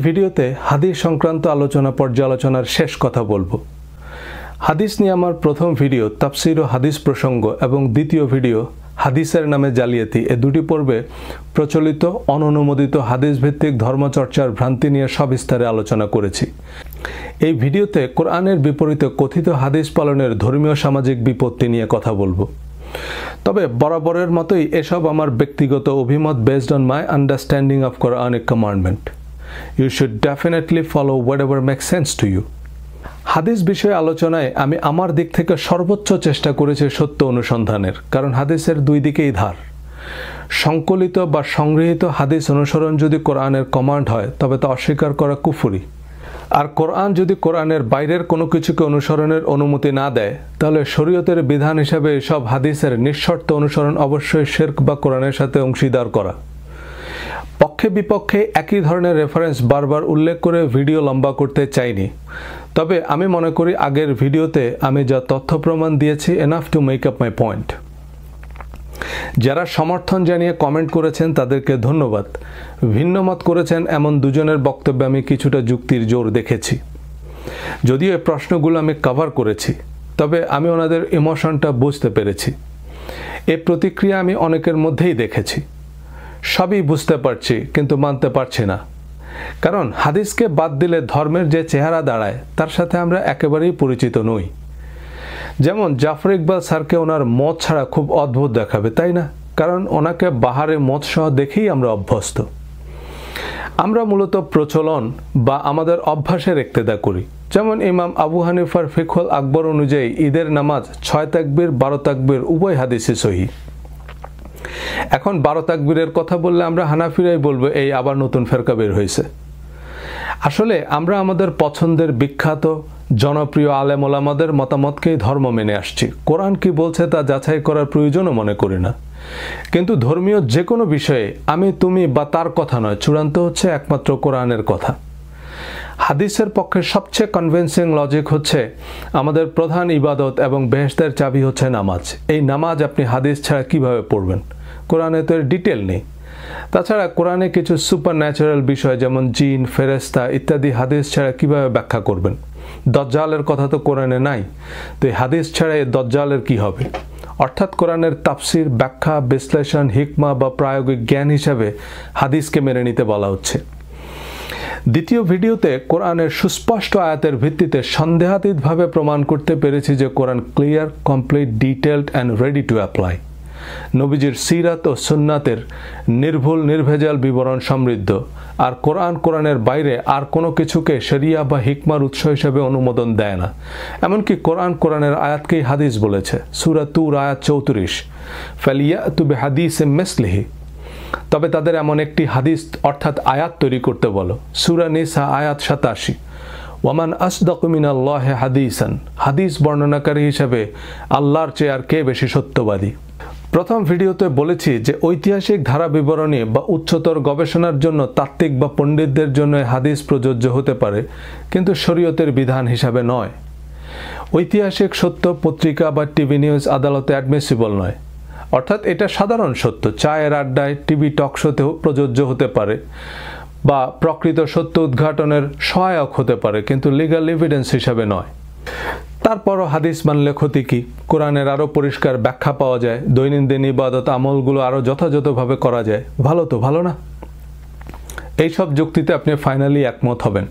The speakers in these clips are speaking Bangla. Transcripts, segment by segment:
ভিডিওতে হাদিস সংক্রান্ত আলোচনা পর্যালোচনার শেষ কথা বলবো। হাদিস নিয়ে আমার প্রথম ভিডিও তাফসীর ও হাদিস প্রসঙ্গ এবং দ্বিতীয় ভিডিও হাদিসের নামে জালিয়াতি, এ দুটি পর্বে প্রচলিত অননুমোদিত হাদিস ভিত্তিক ধর্মচর্চার ভ্রান্তি নিয়ে সবিস্তারে আলোচনা করেছি। এই ভিডিওতে কোরআনের বিপরীতে কথিত হাদিস পালনের ধর্মীয় সামাজিক বিপত্তি নিয়ে কথা বলবো। তবে বরাবরের মতোই এসব আমার ব্যক্তিগত অভিমত based on my understanding of Quranic commandment. You should definitely follow whatever makes sense to you. হাদিস বিষয়ে আলোচনায় আমি আমার দিক থেকে সর্বোচ্চ চেষ্টা করেছি সত্য অনুসন্ধানের, কারণ হাদিসের দুই দিকেই ধার। সংকলিত বা সংগৃহীত হাদিস অনুসরণ যদি কোরআনের কমান্ড হয় তবে তা অস্বীকার করা কুফরি, আর কোরআন যদি কোরআনের বাইরের কোনো কিছুকে অনুসরণের অনুমতি না দেয় তাহলে শরীয়তের বিধান হিসাবে এসব হাদিসের নিঃশর্ত অনুসরণ অবশ্যই শিরক বা কোরআনের সাথে অংশীদার করা। পক্ষে বিপক্ষে একই ধরনের রেফারেন্স বারবার উল্লেখ করে ভিডিও লম্বা করতে চাইনি, তবে আমি মনে করি আগের ভিডিওতে আমি যা তথ্য প্রমাণ দিয়েছি enough to make up my point. যারা সমর্থন জানিয়ে কমেন্ট করেছেন তাদেরকে ধন্যবাদ। ভিন্ন মত করেছেন এমন দুজনের বক্তব্যে আমি কিছুটা যুক্তির জোর দেখেছি। যদিও এই প্রশ্নগুলো আমি কভার করেছি, তবে আমি ওনাদের ইমোশনটা বুঝতে পেরেছি। এই প্রতিক্রিয়া আমি অনেকের মধ্যেই দেখেছি। সবই বুঝতে পারছি কিন্তু মানতে পারছি না, কারণ হাদিসকে বাদ দিলে ধর্মের যে চেহারা দাঁড়ায় তার সাথে আমরা একেবারেই পরিচিত নই। যেমন জাফর ইকবাল স্যারকে ওনার মত ছাড়া খুব অদ্ভুত দেখাবে, তাই না? কারণ ওনাকে বাহারে মত সহ দেখেই আমরা অভ্যস্ত। আমরা মূলত প্রচলন বা আমাদের অভ্যাসের ইক্তেদা করি। যেমন ইমাম আবু হানিফার ফিকহুল আকবর অনুযায়ী ঈদের নামাজ 6 তাকবীর 12 তাকবীর উভয় হাদিসে সহিহ। এখন 12 তাকবীরের কথা বললে আমরা হানাফিরাই বলবো এই আবার নতুন ফেরকা বের হয়েছে। আসলে আমরা আমাদের পছন্দের বিখ্যাত জনপ্রিয় আলেম ওলামাদের মতামতকেই ধর্ম মেনে আসছি। কোরআন কি বলছে তা যাচাই করার প্রয়োজনও মনে করি না। কিন্তু ধর্মীয় যে কোনো বিষয়ে আমি তুমি বা তার কথা নয়, চূড়ান্ত হচ্ছে একমাত্র কোরআনের কথা। হাদিসের পক্ষে সবচেয়ে কনভিন্সিং লজিক হচ্ছে আমাদের প্রধান ইবাদত এবং বেহেশতের চাবি হচ্ছে নামাজ। এই নামাজ আপনি হাদিস ছাড়া কিভাবে পড়বেন? কোরআনে তো এর ডিটেল নেই। তাছাড়া কোরআনে কিছু সুপার ন্যাচারাল বিষয় যেমন জিন, ফেরেশতা ইত্যাদি হাদিস ছাড়া কিভাবে ব্যাখ্যা করবেন? দজ্জালের কথা তো কোরআনে নাই, তো এই হাদিস ছাড়া এই দজ্জালের কি হবে? অর্থাৎ কোরআনের তাফসির, ব্যাখ্যা, বিশ্লেষণ, হিকমা বা প্রায়োগিক জ্ঞান হিসাবে হাদিসকে মেনে নিতে বলা হচ্ছে। দ্বিতীয় ভিডিওতে কোরআনের সুস্পষ্ট আয়াতের ভিত্তিতে সন্দেহাতীতভাবে প্রমাণ করতে পেরেছি যে কোরআন clear, complete, detailed and ready to apply. নবীজির সিরাত ও সুন্নাতের নির্ভুল নির্ভেজাল বিবরণ সমৃদ্ধ, আর কোরআনের বাইরে আর কোনো কিছুকে শরিয়া বা হিকমার উৎস হিসেবে অনুমোদন দেয় না। এমনকি কোরআনের আয়াতকেই হাদিস বলেছে। সূরা তুর আয়াত 34, ফালিয়াতু বিহাদিসে মিসলিহি, তবে তাদের এমন একটি হাদিস অর্থাৎ আয়াত তৈরি করতে বলো। সূরা নিসা আয়াত 87, ওয়ামান আসদাকু মিনাল্লাহি হাদিসান, হাদিস বর্ণনাকারী হিসেবে আল্লাহর চেয়ে আর কে বেশি সত্যবাদী? প্রথম ভিডিওতে বলেছি যে ঐতিহাসিক ধারা বিবরণী বা উচ্চতর গবেষণার জন্য তাত্ত্বিক বা পণ্ডিতদের জন্য হাদিস প্রযোজ্য হতে পারে, কিন্তু শরীয়তের বিধান হিসাবে নয়। ঐতিহাসিক সত্য পত্রিকা বা টিভি নিউজ আদালতে অ্যাডমিসিবল নয়। অর্থাৎ এটা সাধারণ সত্য চায়ের আড্ডায়, টিভি টক শোতেও প্রযোজ্য হতে পারে বা প্রকৃত সত্য উদ্ঘাটনের সহায়ক হতে পারে, কিন্তু লিগ্যাল এভিডেন্স হিসাবে নয়। তারপরও হাদিস মানলে ক্ষতি কি? কোরআনের আরও পরিষ্কার ব্যাখ্যা পাওয়া যায়, দৈনন্দিন ইবাদত আমলগুলো আরও যথাযথভাবে করা যায়। ভালো তো, ভালো না? এইসব যুক্তিতে আপনি ফাইনালি একমত হবেন।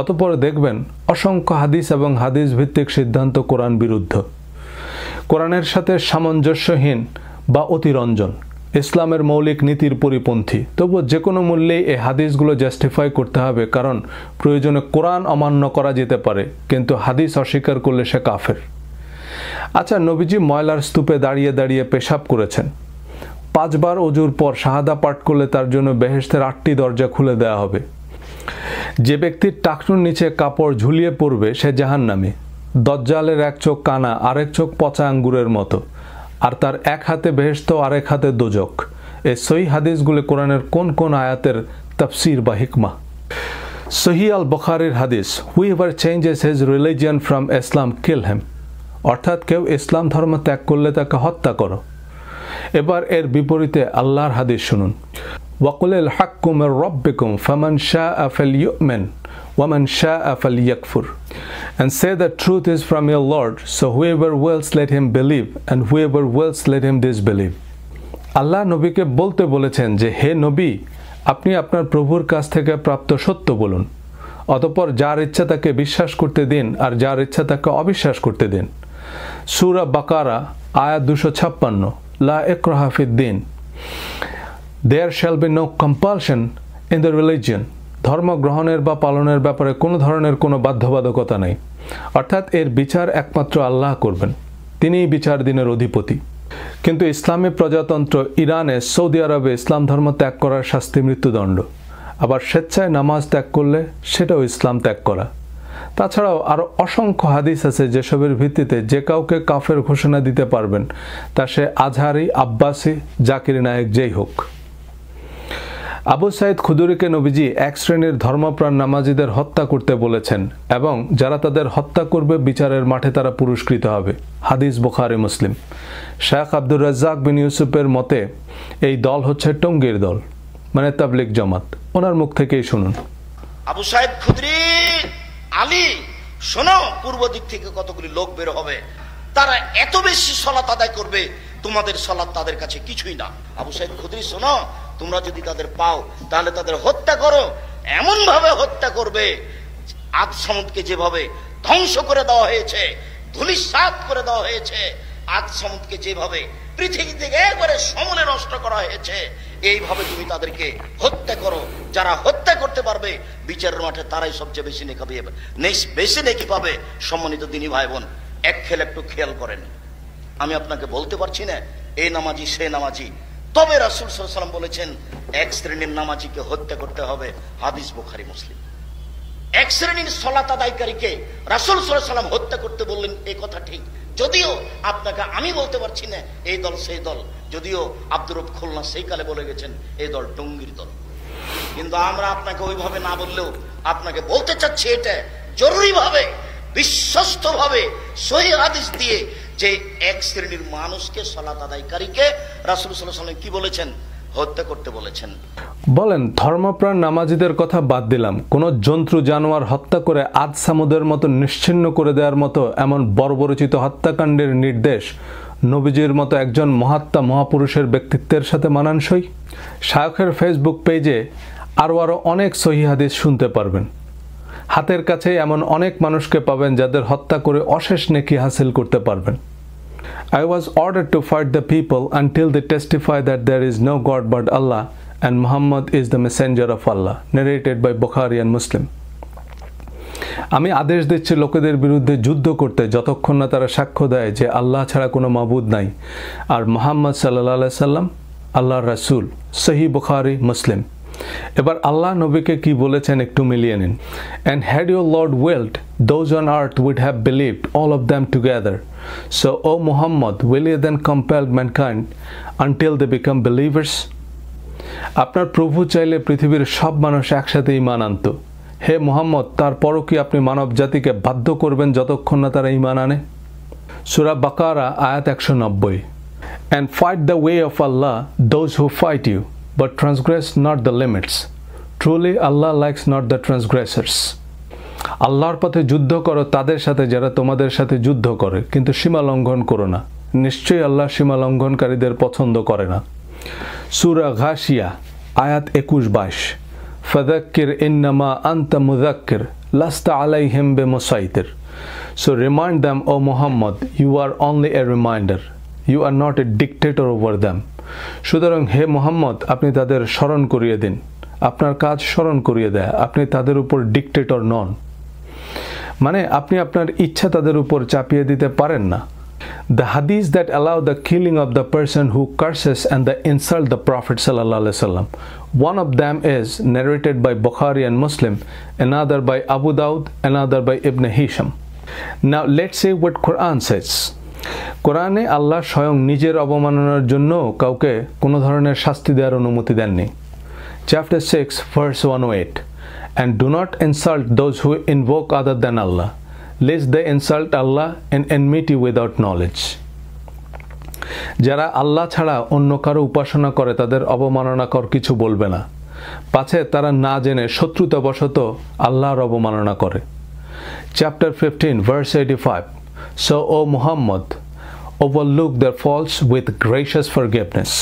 অতঃপর দেখবেন অসংখ্য হাদিস এবং হাদিস ভিত্তিক সিদ্ধান্ত কোরআন বিরুদ্ধ, কোরআনের সাথে সামঞ্জস্যহীন বা অতিরঞ্জন, ইসলামের মৌলিক নীতির পরিপন্থী। তবু যে কোনো মূল্যেই এই হাদিসগুলো জাস্টিফাই করতে হবে, কারণ প্রয়োজনে কোরআন অমান্য করা যেতে পারে, কিন্তু হাদিস অস্বীকার করলে সে কাফের। আচ্ছা, নবীজি ময়লার স্তূপে দাঁড়িয়ে দাঁড়িয়ে পেশাব করেছেন। 5 বার অজুর পর শাহাদা পাঠ করলে তার জন্য বেহেশতের 8টি দরজা খুলে দেওয়া হবে। যে ব্যক্তির টাকনুর নিচে কাপড় ঝুলিয়ে পড়বে সে জাহান্নামী। দজ্জালের এক চোখ কানা, আরেক চোখ পচা আঙ্গুরের মতো, আর তার এক হাতে বেহেশত আরেক হাতে দোজক। এই সহিহ হাদিসগুলো কোরআনের কোন কোন আয়াতের তাফসীর বা হিকমা? সহিহ আল বুখারীর হাদিস, হুইএভার চেঞ্জেস হিজ রিলিজিয়ন ফ্রম ইসলাম কিল হিম, অর্থাৎ কেউ ইসলাম ধর্ম ত্যাগ করলে তাকে হত্যা করো। এবার এর বিপরীতে আল্লাহর হাদিস শুনুন, وَقُلِ الْحَقُّ مِنْ رَبِّكُمْ فَمَنْ شَاءَ فَلْيُؤْمِنْ وَمَنْ شَاءَ فَلْيَكْفُرْ. And say the truth is from your Lord, so whoever wills let him believe, and whoever wills let him disbelieve. আল্লাহ নবীকে বলতে বলেছেন যে হে নবী, আপনি আপনার প্রভুর কাছ থেকে প্রাপ্ত সত্য বলুন, অতঃপর যার ইচ্ছা তাকে বিশ্বাস করতে দিন আর যার ইচ্ছা তাকে অবিশ্বাস করতে দিন। সূরা বাকারা আয়াত 256, লা ইকরাহা ফিদ-দীন। There shall be no compulsion in the religion. ধর্ম গ্রহণের বা পালনের ব্যাপারে কোনো ধরনের কোনো বাধ্যবাধকতা নেই, অর্থাৎ এর বিচার একমাত্র আল্লাহ করবেন, তিনিই বিচার দিনের অধিপতি। কিন্তু ইসলামী প্রজাতন্ত্র ইরানে, সৌদি আরবে ইসলাম ধর্ম ত্যাগ করার শাস্তি মৃত্যুদণ্ড, আবার স্বেচ্ছায় নামাজ ত্যাগ করলে সেটাও ইসলাম ত্যাগ করা। তাছাড়াও আরও অসংখ্য হাদিস আছে যেসবের ভিত্তিতে যে কাউকে কাফের ঘোষণা দিতে পারবেন, তা সে আজহারি, আব্বাসি, জাকির নায়েক যেই হোক। আবু সাইদ খুদরিকে নবীজি এক শ্রেণীর ধর্মপ্রাণ নামাজিদের হত্যা করতে বলেছেন এবং যারা তাদের হত্যা করবে বিচারের মাঠে তারা পুরস্কৃত হবে। হাদিস বুখারী, মুসলিম। শেখ আব্দুর রাজ্জাক বিন ইউসুফের মতে এই দল হচ্ছে টঙ্গীর দল, মানে তাবলিগ জামাত। ওনার মুখ থেকেই শুনুন। আবু সাইদ খুদরি, আলী, শোনো, পূর্ব দিক থেকে কতগুলি লোক বের হবে, তারা এত বেশি সালাত আদায় করবে তোমাদের সালাত তাদের কাছে কিছুই না। আবু সাইদ খুদরি, শোনো, তোমরা যদি তাদের পাও তাহলে তাদের হত্যা করো, এমন ভাবে হত্যা করবে আদ সমুদ্রকে যেভাবে ধ্বংস করে দেওয়া হয়েছে, ধূলিসাৎ করে দেওয়া হয়েছে, আদ সমুদ্রকে যেভাবে পৃথিবী থেকে একবারে সমূলে নষ্ট করা হয়েছে, এইভাবে তুমি তাদেরকে হত্যা করো। যারা হত্যা করতে পারবে বিচারের মাঠে তারাই সবচেয়ে বেশি নেকি পাবে। সম্মানিত দিনী ভাই বোন, একটু খেয়াল করেন, আমি আপনাকে বলতে পারছি না এই নামাজি সে নামাজি, তবে রাসূল সাল্লাল্লাহু আলাইহি ওয়াসাল্লাম বলেছেন এক শ্রেণীর নামাজিকে হত্যা করতে হবে। হাদিস বুখারী, মুসলিম। এক শ্রেণীর সালাত আদায়কারীকে রাসূল সাল্লাল্লাহু আলাইহি ওয়াসাল্লাম হত্যা করতে বললেন, এই কথা ঠিক। যদিও আপনাকে আমি বলতে পারছি না এই দল সেই দল, যদিও আব্দুর রব খুলনা সেই কালে বলে গেছেন এই দল টঙ্গীর দল, কিন্তু আমরা আপনাকে ওইভাবে না বললেও আপনাকে বলতে চাচ্ছি এটা জরুরিভাবে, বিশ্বস্তভাবে, সহিহ হাদিস দিয়ে, যে এক শ্রেণীর মানুষকে সালাত আদায়কারীকে রাসূল সাল্লাল্লাহু আলাইহি ওয়াসাল্লাম কি বলেছেন? হত্যা করতে বলেছেন। বলেন, ধর্মপ্রাণ নামাজিদের কথা বাদ দিলাম, কোন জন্তু জানোয়ার হত্যা করে আদ সামুদের মতো নিশ্চিহ্ন করে দেওয়ার মতো এমন বর্বরচিত হত্যাকাণ্ডের নির্দেশ নবীজির মতো একজন মহাত্মা মহাপুরুষের ব্যক্তিত্বের সাথে মানানসই? শায়খের ফেসবুক পেজে আরও অনেক সহিহ হাদিস শুনতে পারবেন। হাতের কাছে এমন অনেক মানুষকে পাবেন যাদের হত্যা করে অশেষ নেকি হাসিল করতে পারবেন। I was ordered to fight the people until they testify that there is no God but Allah and Muhammad is the messenger of Allah, narrated by Bukhari and Muslim. আমি আদেশ দিচ্ছি লোকেদের বিরুদ্ধে যুদ্ধ করতে যতক্ষণ না তারা সাক্ষ্য দেয় যে আল্লাহ ছাড়া কোনো মাবুদ নাই আর মুহাম্মদ সাল্লাল্লাহু আলাইহি সাল্লাম আল্লাহর রাসূল। সহিহ বুখারী, মুসলিম। এবার আল্লাহ নবীকে কি বলেছেন একটু মিলিয়ে নিন। And had your Lord willed, those on earth would have believed, all of them together. So, O Muhammad, will you then compel mankind until they become believers? আপনার প্রভু চাইলে পৃথিবীর সব মানুষ একসাথে ঈমান আনত। হে মুহাম্মদ, তারপরও কি আপনি মানব জাতিকে বাধ্য করবেন যতক্ষণ না তারা ঈমান আনে? সূরা বাকারা আয়াত 190। And fight the way of Allah those who fight you, but transgress not the limits. Truly Allah likes not the transgressors. আল্লাহর পথে যুদ্ধ করো তাদের সাথে যারা তোমাদের সাথে যুদ্ধ করে, কিন্তু সীমা লঙ্ঘন করো না। নিশ্চয়ই আল্লাহ সীমা লঙ্ঘনকারীদের পছন্দ করে না। সূরা ঘাশিয়া আয়াত 21-22। ফাযাক্কির ইন্নামা আনতা মুযাক্কির লাস্তা আলাইহিম বিমুসাইতির। So remind them, O Muhammad, you are only a reminder. You are not a dictator over them. সুতরাং হে মুহাম্মদ, আপনি তাদের স্মরণ করিয়ে দিন, আপনার কাজ স্মরণ করিয়ে দেয়, আপনি তাদের উপর ডিক্টেটর নন, মানে আপনি আপনার ইচ্ছা তাদের উপর চাপিয়ে দিতে পারেন না। The hadiths that allow the killing of the person who curses and the insult the Prophet sallallahu alaihi wasallam. One of them is narrated by Bukhari and Muslim, another by Abu Dawud, another by Ibn Hisham. Now let's see what Quran says. কোরআনে আল্লাহ স্বয়ং নিজের অবমাননার জন্য কাউকে কোনো ধরনের শাস্তি দেওয়ার অনুমতি দেননি। Chapter 6 verse 108, and do not insult those who invoke other than Allah, lest they insult Allah in enmity without knowledge. যারা আল্লাহ ছাড়া অন্য কারো উপাসনা করে তাদের অবমাননাকর কিছু বলবে না, পাছে তারা না জেনে শত্রুতাবশত আল্লাহর অবমাননা করে। Chapter 15 verse 85. So, O Muhammad, overlook their faults with gracious forgiveness.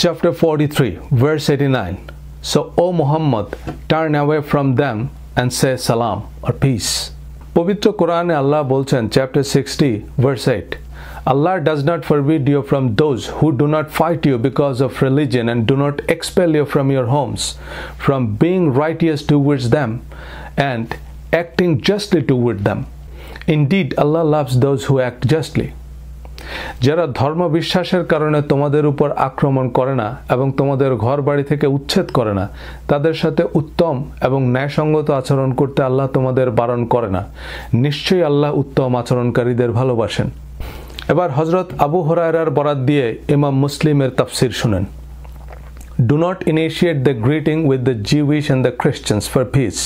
Chapter 43 verse 89. So, O Muhammad, turn away from them and say salam or peace. পবিত্র কোরআনে আল্লাহ বলছেন, Chapter 60 verse 8. Allah does not forbid you from those who do not fight you because of religion and do not expel you from your homes, from being righteous towards them and acting justly toward them. Indeed, Allah loves those who act justly. যারা ধর্ম বিশ্বাসের কারণে তোমাদের উপর আক্রমণ করে না এবং তোমাদের ঘর বাড়ি থেকে উচ্ছেদ করে না, তাদের সাথে উত্তম এবং ন্যায়সঙ্গত আচরণ করতে আল্লাহ তোমাদের বারণ করে না। নিশ্চয়ই আল্লাহ উত্তম আচরণকারীদের ভালোবাসেন। এবার হযরত আবু হুরায়রার বরাত দিয়ে ইমাম মুসলিমের তাফসীর শুনেন। Do not initiate the greeting with the Jewish and the Christians for peace.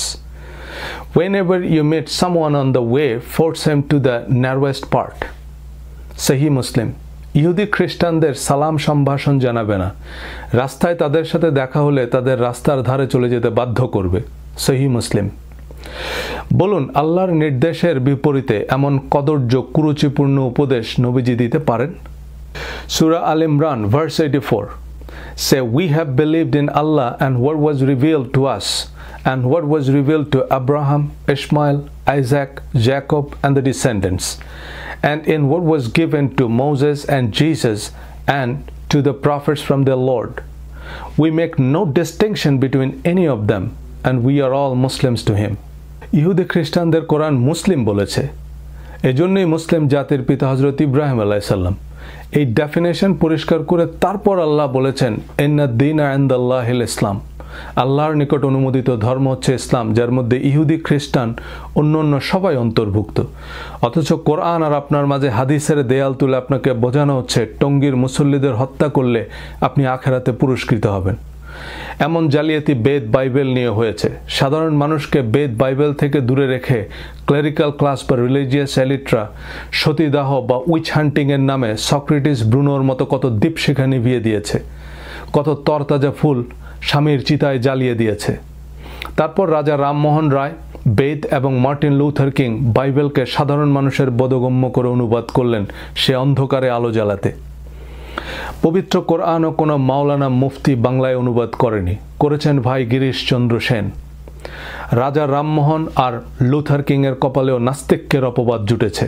Whenever you meet someone on the way, force him to the narrowest part. সহিহ মুসলিম। ইহুদি খ্রিস্টানদের সালাম সম্ভাষণ জানাবে না, রাস্তায় তাদের সাথে দেখা হলে তাদের রাস্তার ধারে চলে যেতে বাধ্য করবে। সহিহ মুসলিম। বলুন, আল্লাহর নির্দেশের বিপরীতে এমন কদর্য কুরুচিপূর্ণ উপদেশ নবীজি দিতে পারেন? সূরা আল Imran verse 84. Say, we have believed in Allah and what was revealed to us, and what was revealed to Abraham, Ishmael, Isaac, Jacob, and the descendants, and in what was given to Moses and Jesus, and to the prophets from their Lord. We make no distinction between any of them, and we are all Muslims to him. ইহুদি খ্রিস্টানদের কোরআন মুসলিম বলেছে, এজন্যই মুসলিম জাতির পিতা হযরত ইব্রাহিম আলাইহিস সালাম। এই ডেফিনেশন পরিষ্কার করে তারপর আল্লাহ বলেছেন, ইন্নাদ দীনা ইনদাল্লাহিল ইসলাম। আল্লাহর নিকট অনুমোদিত ধর্ম হচ্ছে ইসলাম, যার মধ্যে ইহুদি খ্রিস্টান অন্যান্য সবাই অন্তর্ভুক্ত। অথচ কোরআন আর আপনার মাঝে হাদিসের দেয়াল তুলে আপনাকে বোঝানো হচ্ছে টঙ্গীর মুসল্লিদের হত্যা করলে আপনি আখেরাতে পুরস্কৃত হবেন। এমন জালিয়াতি বেদ বাইবেল নিয়ে হয়েছে। সাধারণ মানুষকে বেদ বাইবেল থেকে দূরে রেখে ক্লেরিক্যাল ক্লাস বা রিলিজিয়াস এলিটরা সতীদাহ বা উইচ হান্টিংয়ের নামে সক্রেটিস ব্রুনোর মতো কত দীপশিখা নিভিয়ে দিয়েছে, কত তরতাজা ফুল স্বামীর চিতায় জ্বালিয়ে দিয়েছে। তারপর রাজা রামমোহন রায়, বেদ এবং মার্টিন লুথার কিং বাইবেলকে সাধারণ মানুষের বোধগম্য করে অনুবাদ করলেন সে অন্ধকারে আলো জ্বালাতে। পবিত্র কোরআনও কোনো মাওলানা মুফতি বাংলায় অনুবাদ করেনি, করেছেন ভাই গিরিশচন্দ্র সেন। রাজা রামমোহন আর লুথার কিংয়ের কপালেও নাস্তিক্যের অপবাদ জুটেছে।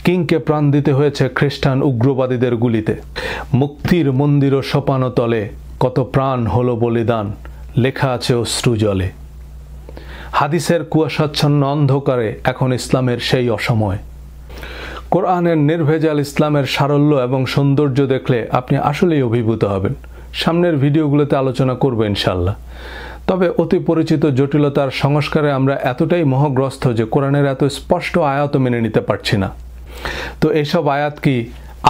কিংকে প্রাণ দিতে হয়েছে খ্রিস্টান উগ্রবাদীদের গুলিতে। মুক্তির মন্দির ও সোপানো তলে কত প্রাণ হলো বলিদান, লেখা আছে অশ্রু জলে। হাদিসের কুয়াশাচ্ছন্ন অন্ধকারে এখন ইসলামের সেই অসময়। কোরআনের নির্ভেজাল ইসলামের সারল্য এবং সৌন্দর্য দেখলে আপনি আসলেই অভিভূত হবেন। সামনের ভিডিওগুলোতে আলোচনা করব ইনশাল্লাহ। তবে অতি পরিচিত জটিলতার সংস্কারে আমরা এতটাই মোহগ্রস্ত যে কোরআনের এত স্পষ্ট আয়াতও মেনে নিতে পারছি না। তো এসব আয়াত কি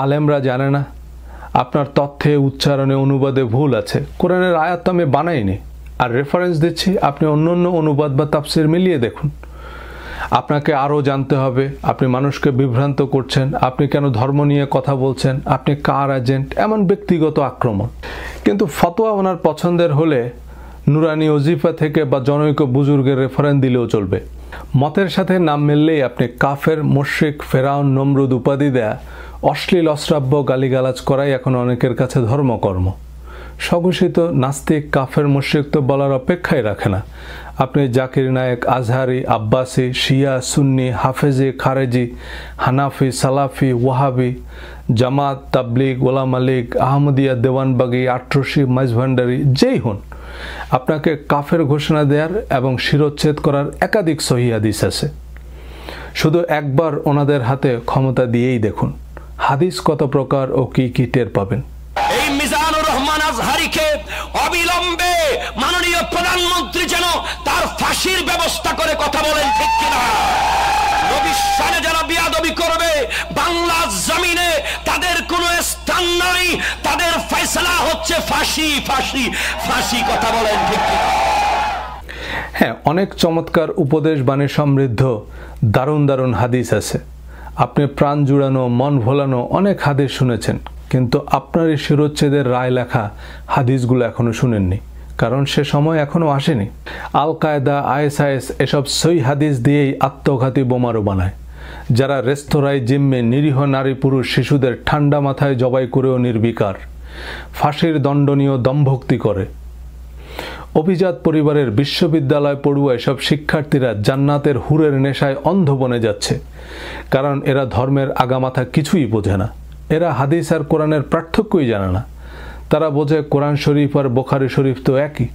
আলেমরা জানে না? আপনার তথ্যে, উচ্চারণে, অনুবাদে ভুল আছে। কোরআনের আয়াত তো আমি বানাইনি, আর রেফারেন্স দিচ্ছি, আপনি অন্য অনুবাদ বা তাফসির মিলিয়ে দেখুন। আপনাকে আরও জানতে হবে আপনি মানুষকে বিভ্রান্ত করছেন, আপনি কেন ধর্ম নিয়ে কথা বলছেন, আপনি কার এজেন্ট, এমন ব্যক্তিগত আক্রমণ। কিন্তু ফতোয়া ওনার পছন্দের হলে নুরানি ওজিফা থেকে বা জনৈক বুজুর্গের রেফারেন্স দিলেও চলবে। মতের সাথে নাম মিললেই আপনি কাফের, মুশরিক, ফেরাউন, নমরুদ উপাধি দেয়া, অশ্লীল অশ্রাব্য গালিগালাজ করাই এখন অনেকের কাছে ধর্মকর্ম। স্বঘোষিত নাস্তিক, কাফের, মুশরিক তো বলার অপেক্ষাই রাখে না। আপনি জাকির নায়েক, আজহারি, আব্বাসি, শিয়া, সুন্নি, হাফেজি, খারেজি, হানাফি, সালাফি, ওয়াহাবি, জামাত, তাবলিগ, ওলামা লীগ, আহমদিয়া, দেওয়ানবাগি, আট্রসি, মাইজভান্ডারি, যেই হন, আপনাকে কাফের ঘোষণা দেওয়ার এবং শিরোচ্ছেদ করার একাধিক সহিহ হাদিস আছে। শুধু একবার ওনাদের হাতে ক্ষমতা দিয়েই দেখুন হাদিস কত প্রকার ও কি কি টের পাবেন। এই মিজানুর রহমান আজহারিকে অবিলম্বে মাননীয় প্রধানমন্ত্রী যেন তার ফাঁসির ব্যবস্থা করে, কথা বলেন ঠিক কিনা? নবীর শানে যারা বিয়াদবি করবে বাংলা জমিনে তাদের কোনো স্থান নাই, তাদের ফয়সালা হচ্ছে ফাঁসি, ফাঁসি, ফাঁসি, কথা বলেন ঠিক কিনা? হ্যাঁ, অনেক চমৎকার উপদেশ বাণী সমৃদ্ধ দারুণ দারুণ হাদিস আছে। আপনি প্রাণ জুড়ানো, মন ভোলানো অনেক হাদিস শুনেছেন, কিন্তু আপনার এই শিরোচ্ছেদের রায় লেখা হাদিসগুলো এখনো শুনেননি, কারণ সে সময় এখনো আসেনি। আল কায়দা, ISIS এসব সই হাদিস দিয়েই আত্মঘাতী বোমারু বানায়, যারা রেস্তোরাঁয়, জিম্মে নিরীহ নারী পুরুষ শিশুদের ঠান্ডা মাথায় জবাই করেও নির্বিকার, ফাঁসির দণ্ডনীয় দম্ভক্তি করে। অভিজাত পরিবারের বিশ্ববিদ্যালয় পড়ুয়া এসব শিক্ষার্থীরা জান্নাতের হুরের নেশায় অন্ধ বনে যাচ্ছে, কারণ এরা ধর্মের আগামাথা কিছুই বোঝে না। এরা হাদিস আর কোরআনের পার্থক্যই জানে না। তারা বোঝে কোরআন শরীফ আর বুখারী শরীফ তো একই।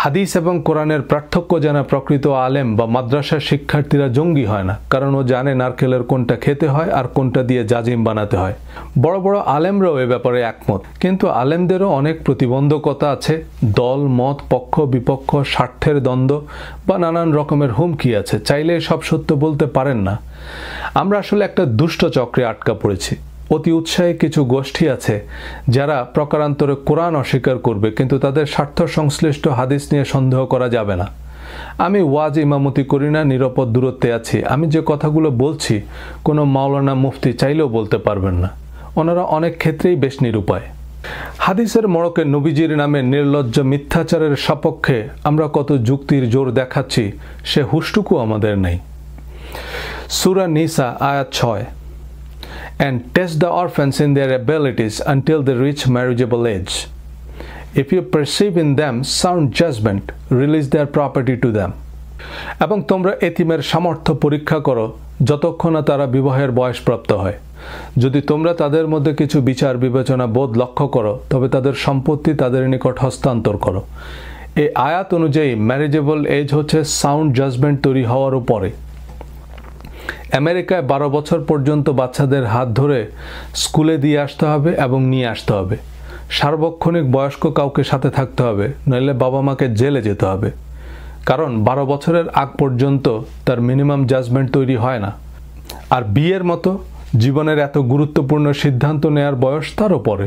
হাদিস এবং কোরআনের পার্থক্য জানা প্রকৃত আলেম বা মাদ্রাসার শিক্ষার্থীরা জঙ্গি হয় না, কারণ ও জানে নারকেলের কোনটা খেতে হয় আর কোনটা দিয়ে জাজিম বানাতে হয়। বড় বড় আলেমরাও এ ব্যাপারে একমত, কিন্তু আলেমদেরও অনেক প্রতিবন্ধকতা আছে। দল মত, পক্ষ বিপক্ষ, স্বার্থের দ্বন্দ্ব বা নানান রকমের হুমকি আছে। চাইলে সব সত্য বলতে পারেন না। আমরা আসলে একটা দুষ্ট চক্রে আটকা পড়েছি। অতি উৎসাহী কিছু গোষ্ঠী আছে যারা প্রকারান্তরে কোরআন অস্বীকার করবে, কিন্তু তাদের স্বার্থ সংশ্লিষ্ট হাদিস নিয়ে সন্দেহ করা যাবে না। আমি ওয়াজ ইমামতি করি না, নিরাপদ দূরত্বে আছি। আমি যে কথাগুলো বলছি কোনো মাওলানা মুফতি চাইলেও বলতে পারবেন না। ওনারা অনেক ক্ষেত্রেই বেশ নিরুপায়। হাদিসের মোড়কে নবীজির নামে নির্লজ্জ মিথ্যাচারের সপক্ষে আমরা কত যুক্তির জোর দেখাচ্ছি, সে হুঁশটুকু আমাদের নেই। সূরা নিসা আয়াত 6, and test the orphans in their abilities until they reach marriageable age. If you perceive in them sound judgment, release their property to them. এবং তোমরা এতিমের সামর্থ্য পরীক্ষা করো যতক্ষণ না তারা বিবাহের বয়সপ্রাপ্ত হয়। যদি তোমরা তাদের মধ্যে কিছু বিচার বিবেচনা বোধ লক্ষ্য করো, তবে তাদের সম্পত্তি তাদের নিকট হস্তান্তর করো। এই আয়াত অনুযায়ী ম্যারেজেবল এজ হচ্ছে সাউন্ড জাজমেন্ট তৈরি হওয়ার পরে। আমেরিকায় 12 বছর পর্যন্ত বাচ্চাদের হাত ধরে স্কুলে দিয়ে আসতে হবে এবং নিয়ে আসতে হবে। সার্বক্ষণিক বয়স্ক কাউকে সাথে থাকতে হবে, নইলে বাবা মাকে জেলে যেতে হবে, কারণ 12 বছরের আগ পর্যন্ত তার মিনিমাম জাজমেন্ট তৈরি হয় না। আর বিয়ের মতো জীবনের এত গুরুত্বপূর্ণ সিদ্ধান্ত নেয়ার বয়স তারও পরে।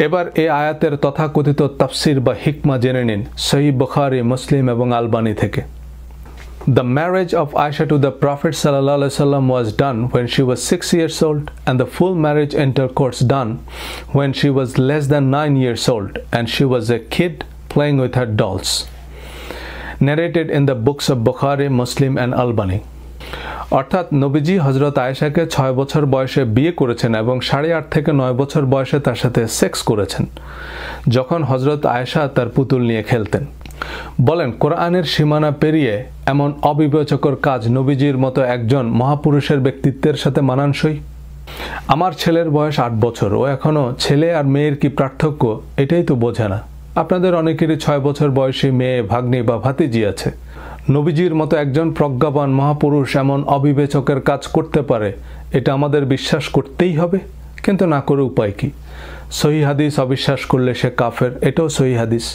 এবার এই আয়াতের তথাকথিত তাফসির বা হিকমা জেনে নিন সহিহ বুখারী, মুসলিম এবং আলবানী থেকে। The marriage of Aisha to the Prophet ﷺ was done when she was 6 years old, and the full marriage intercourse done when she was less than 9 years old, and she was a kid playing with her dolls. Narrated in the books of Bukhari, Muslim and Albani. অর্থাৎ নবীজি হযরত আয়েশাকে 6 বছর বয়সে বিয়ে করেছেন এবং 8.5 থেকে 9 বছর বয়সে তার সাথে সেক্স করেছেন, যখন হযরত আয়েশা তার পুতুল নিয়ে খেলতেন। বলেন, কোরআনের সীমানা পেরিয়ে এমন অবিবেচকর কাজ নবীজির মতো একজন মহাপুরুষের ব্যক্তিত্বের সাথে মানানসই? আমার ছেলের বয়স 8 বছর, ও এখনো ছেলে আর মেয়ের কি পার্থক্য এটাই তো বোঝে না। আপনাদের অনেকেরই 6 বছর বয়সী মেয়ে, ভাগ্নি বা ভাতিজি আছে। নবীজির মতো একজন প্রজ্ঞাবান মহাপুরুষ এমন অবিবেচকের কাজ করতে পারে, এটা আমাদের বিশ্বাস করতেই হবে, কিন্তু না করে উপায় কি? সহিহ হাদিস অবিশ্বাস করলে সে কাফের, এটাও সহিহ হাদিস।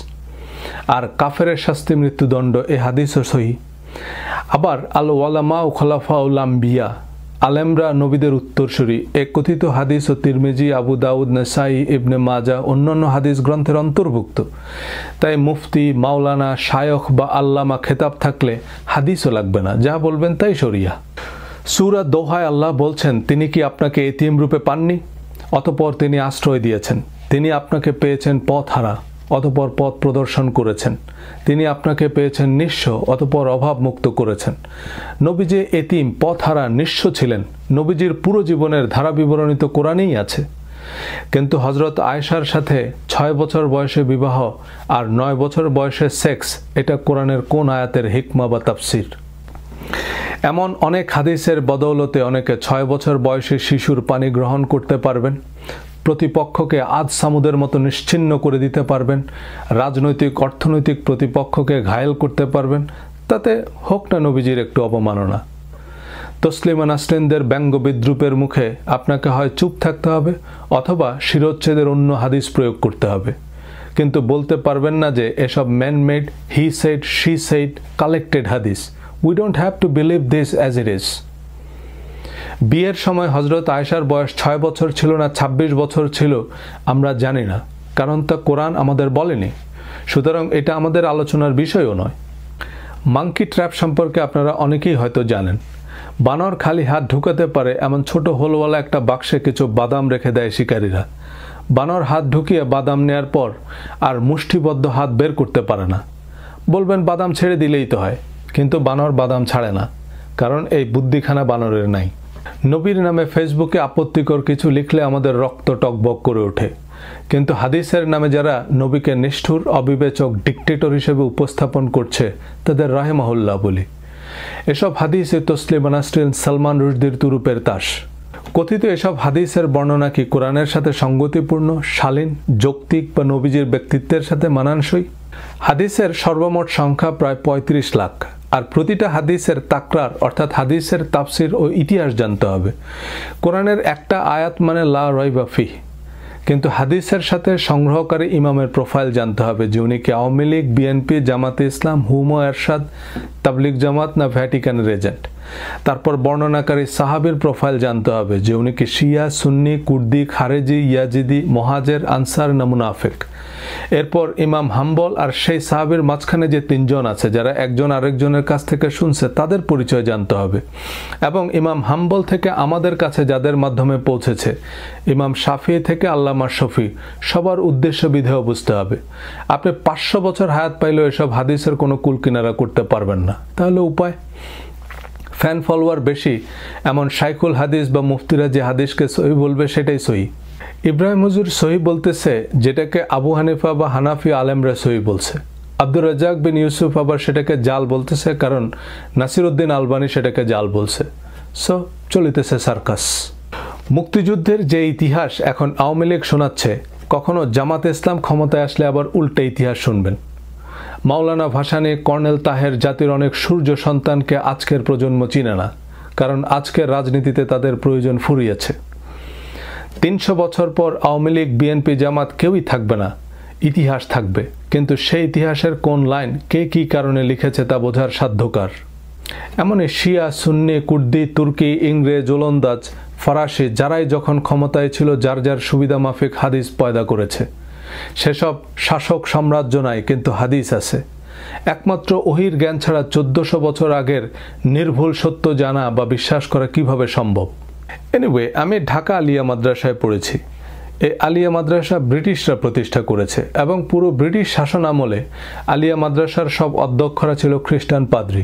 আর কাফেরের শাস্তি মৃত্যুদণ্ড, এ হাদিসও সহিহ। আবার আল ওয়ালামা ও খলাফাউল আম্বিয়া, আলেমরা নবীদের উত্তরসূরি, এ কথিত হাদিস ও তিরমিজি, আবু দাউদ, নাসাই, ইবনে মাজা অন্যান্য হাদিস গ্রন্থের অন্তর্ভুক্ত। তাই মুফতি, মাওলানা, শায়খ বা আল্লামা খেতাব থাকলে হাদিসও লাগবে না, যা বলবেন তাই শরিয়া। সূরা দোহায় আল্লাহ বলছেন, তিনি কি আপনাকে এতিম রূপে পাননি? অতঃপর তিনি আশ্রয় দিয়েছেন। তিনি আপনাকে পেয়েছেন পথহারা, অতঃপর পথ প্রদর্শন করেছেন। তিনি আপনাকে পেয়েছেন নিঃস্ব, অতঃপর অভাব মুক্ত করেছেন। নবীজি এতিম, পথহারা, নিঃস্ব ছিলেন। নবীজির পুরো জীবনের ধারা বিবরণী তো কোরআনেই আছে। কিন্তু হযরত আয়েশার সাথে 6 বছর বয়সে বিবাহ আর 9 বছর বয়সে সেক্স, এটা কোরআনের কোন আয়াতের হিকমা বা তাফসির? এমন অনেক হাদিসের বদৌলতে অনেকে 6 বছর বয়সে শিশুর পানি গ্রহণ করতে পারবেন, প্রতিপক্ষকে আজ সামুদের মতো নিশ্চিহ্ন করে দিতে পারবেন, রাজনৈতিক অর্থনৈতিক প্রতিপক্ষকে ঘায়েল করতে পারবেন। তাতে হোক না নবীজির একটু অবমাননা। তসলিমা নাসরিনদের ব্যঙ্গ বিদ্রুপের মুখে আপনাকে হয় চুপ থাকতে হবে, অথবা শিরোচ্ছেদের অন্য হাদিস প্রয়োগ করতে হবে, কিন্তু বলতে পারবেন না যে এসব man made, he said, she said, collected হাদিস। We don't have to believe this as it is. বিয়ের সময় হযরত আয়েশার বয়স 6 বছর ছিল না 26 বছর ছিল আমরা জানি না, কারণ তা কোরআন আমাদের বলেনি। সুতরাং এটা আমাদের আলোচনার বিষয়ও নয়। মাঙ্কি ট্র্যাপ সম্পর্কে আপনারা অনেকেই হয়তো জানেন। বানর খালি হাত ঢুকাতে পারে এমন ছোট হোলওয়ালা একটা বাক্সে কিছু বাদাম রেখে দেয় শিকারীরা। বানর হাত ঢুকিয়ে বাদাম নেয়ার পর আর মুষ্টিবদ্ধ হাত বের করতে পারে না। বলবেন বাদাম ছেড়ে দিলেই তো হয়, কিন্তু বানর বাদাম ছাড়ে না, কারণ এই বুদ্ধিখানা বানরের নাই। নবীর নামে ফেসবুকে আপত্তিকর কিছু লিখলে আমাদের রক্ত টকবক করে ওঠে, কিন্তু হাদিসের নামে যারা নবীকে নিষ্ঠুর, অবিবেচক, ডিক্টেটর হিসেবে উপস্থাপন করছে তাদের রাহেমাহুল্লাহ বলি। এসব হাদিসে তসলিম নাসরিন সালমান রুশদির তুরুপের তাস। কথিত এসব হাদিসের বর্ণনা কি কোরআনের সাথে সঙ্গতিপূর্ণ, শালীন, যৌক্তিক বা নবীজির ব্যক্তিত্বের সাথে মানানসই? হাদিসের সর্বমোট সংখ্যা প্রায় 35 লাখ, আর প্রতিটা হাদিসের তাকরার অর্থাৎ হাদিসের তাফসির ও ইতিহাস জানতে হবে। কোরআনের একটা আয়াত মানে লা রাইবা ফিহ, কিন্তু হাদিসের সাথে সংগ্রহকারী ইমামের প্রোফাইল জানতে হবে যে উনি কি আওয়ামী লীগ, বিএনপি, জামাতে ইসলাম, হুমো এরশাদ, তাবলিগ জামাত না ভ্যাটিকানের এজেন্ট। তারপর বর্ণনাকারী সাহাবীর প্রোফাইল জানতে হবে যে উনি কি শিয়া, সুন্নি, কুর্দি, খারেজি, ইয়াজিদি, মহাজের, আনসার না মুনাফিক। এরপর ইমাম হাম্বল আর সেই সাহাবীর মাঝখানে যে 3 জন আছে যারা একজন আরেকজনের কাছ থেকে শুনছে তাদের পরিচয় জানতে হবে, এবং ইমাম হাম্বল থেকে আমাদের কাছে যাদের মাধ্যমে পৌঁছেছে, ইমাম শাফি থেকে আল্লামা শফি, সবার উদ্দেশ্য বিধেয় বুঝতে হবে। আপনি 500 বছর হায়াত পাইলেও এসব হাদিসের কোনো কুলকিনারা করতে পারবেন না। তাহলে উপায়? ফ্যান ফলোয়ার বেশি এমন শাইখুল হাদিস বা মুফতিরা যে হাদিসকে সহি বলবে সেটাই সহি। ইব্রাহিম হুজুর সহি বলতেছে যেটাকে আবু হানিফা বা হানাফি আলেমরা সহি বলছে। আব্দুর রাজ্জাক বিন ইউসুফ আবার সেটাকে জাল বলতেছে, কারণ নাসিরউদ্দিন আলবানী সেটাকে জাল বলছে। সো চলিতেছে সার্কাস। মুক্তিযুদ্ধের যে ইতিহাস এখন আওয়ামী লীগ শোনাচ্ছে, কখনো জামাতে ইসলাম ক্ষমতায় আসলে আবার উল্টে ইতিহাস শুনবেন। মাওলানা ভাসানী, কর্নেল তাহের জাতির অনেক সূর্য সন্তানকে আজকের প্রজন্ম চিনে না, কারণ আজকের রাজনীতিতে তাদের প্রয়োজন ফুরিয়েছে। 300 বছর পর আওয়ামী লীগ, বিএনপি, জামাত কেউই থাকবে না, ইতিহাস থাকবে, কিন্তু সেই ইতিহাসের কোন লাইন কে কী কারণে লিখেছে তা বোঝার সাধ্যকার। এমনই শিয়া, সুন্নি, কুর্দি, তুর্কি, ইংরেজ, ওলন্দাজ, ফরাসি যারাই যখন ক্ষমতায় ছিল যার যার সুবিধা মাফিক হাদিস পয়দা করেছে। সেসব শাসক সাম্রাজ্য নাই, কিন্তু হাদিস আছে। একমাত্র ওহির জ্ঞান ছাড়া 1400 বছর আগের নির্ভুল সত্য জানা বা বিশ্বাস করা কিভাবে সম্ভব? এনিওয়ে, আমি ঢাকা আলিয়া মাদ্রাসায় পড়েছি। এই আলিয়া মাদ্রাসা ব্রিটিশরা প্রতিষ্ঠা করেছে, এবং পুরো ব্রিটিশ শাসন আমলে আলিয়া মাদ্রাসার সব অধ্যক্ষরা ছিল খ্রিস্টান পাদ্রী।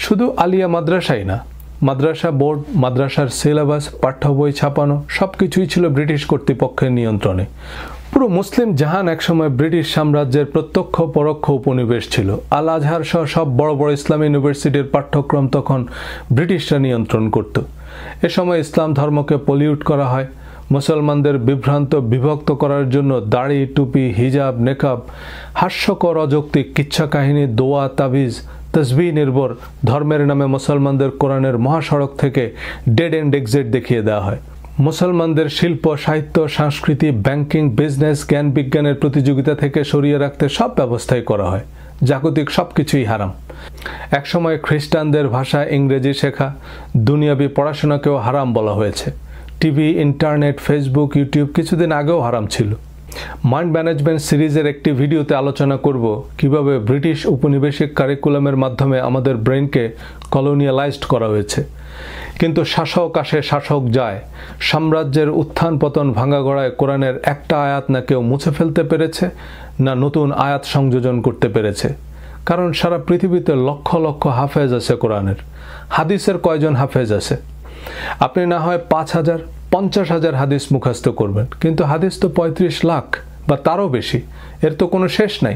শুধু আলিয়া মাদ্রাসাই না, মাদ্রাসা বোর্ড, মাদ্রাসার সিলেবাস, পাঠ্য বই ছাপানো সব কিছুই ছিল ব্রিটিশ কর্তৃপক্ষের নিয়ন্ত্রণে। পুরো মুসলিম জাহান একসময় ব্রিটিশ সাম্রাজ্যের প্রত্যক্ষ পরোক্ষ উপনিবেশ ছিল। আল আজহার সহ সব বড় বড় ইসলামী ইউনিভার্সিটির পাঠ্যক্রম তখন ব্রিটিশরা নিয়ন্ত্রণ করত। এ সময় ইসলাম ধর্মকে পলিউট করা হয়। মুসলমানদের বিভ্রান্ত, বিভক্ত করার জন্য দাড়ি, টুপি, হিজাব, নেকাব, হাস্যকর অযৌক্তিক কিচ্ছা কাহিনী, দোয়া, তাবিজ, তসবিহ নির্ভর ধর্মের নামে মুসলমানদের কোরআনের মহাসড়ক থেকে ডেড এন্ড এক্সিট দেখিয়ে দেওয়া হয়। মুসলমানদের শিল্প, সাহিত্য, সংস্কৃতি, ব্যাংকিং, বিজনেস, জ্ঞান বিজ্ঞানের প্রতিযোগিতা থেকে সরিয়ে রাখতে সব ব্যবস্থাই করা হয়। জাগতিক সব কিছুই হারাম। একসময় খ্রিস্টানদের ভাষা ইংরেজি শেখা, দুনিয়াবি পড়াশোনাকেও হারাম বলা হয়েছে। টিভি, ইন্টারনেট, ফেসবুক, ইউটিউব কিছুদিন আগেও হারাম ছিল। মাইন্ড ম্যানেজমেন্ট সিরিজের একটি ভিডিওতে আলোচনা করব কিভাবে ব্রিটিশ উপনিবেশিক কারিকুলামের মাধ্যমে আমাদের ব্রেনকে কলোনিয়ালাইজড করা হয়েছে। কিন্তু শাসক আসে, শাসক যায়। সাম্রাজ্যের উত্থান পতন ভাঙা গড়ায় কোরআনের একটা আয়াত না কেউ মুছে ফেলতে পেরেছে, না নতুন আয়াত সংযোজন করতে পেরেছে। কারণ সারা পৃথিবীতে লক্ষ লক্ষ হাফেজ আছে কোরআনের। হাদিসের কয়জন হাফেজ আছে? আপনি না হয় 5000, 50,000 হাদিস মুখস্থ করবেন, কিন্তু হাদিস তো 35 লাখ বা তারও বেশি। এর তো কোনো শেষ নাই।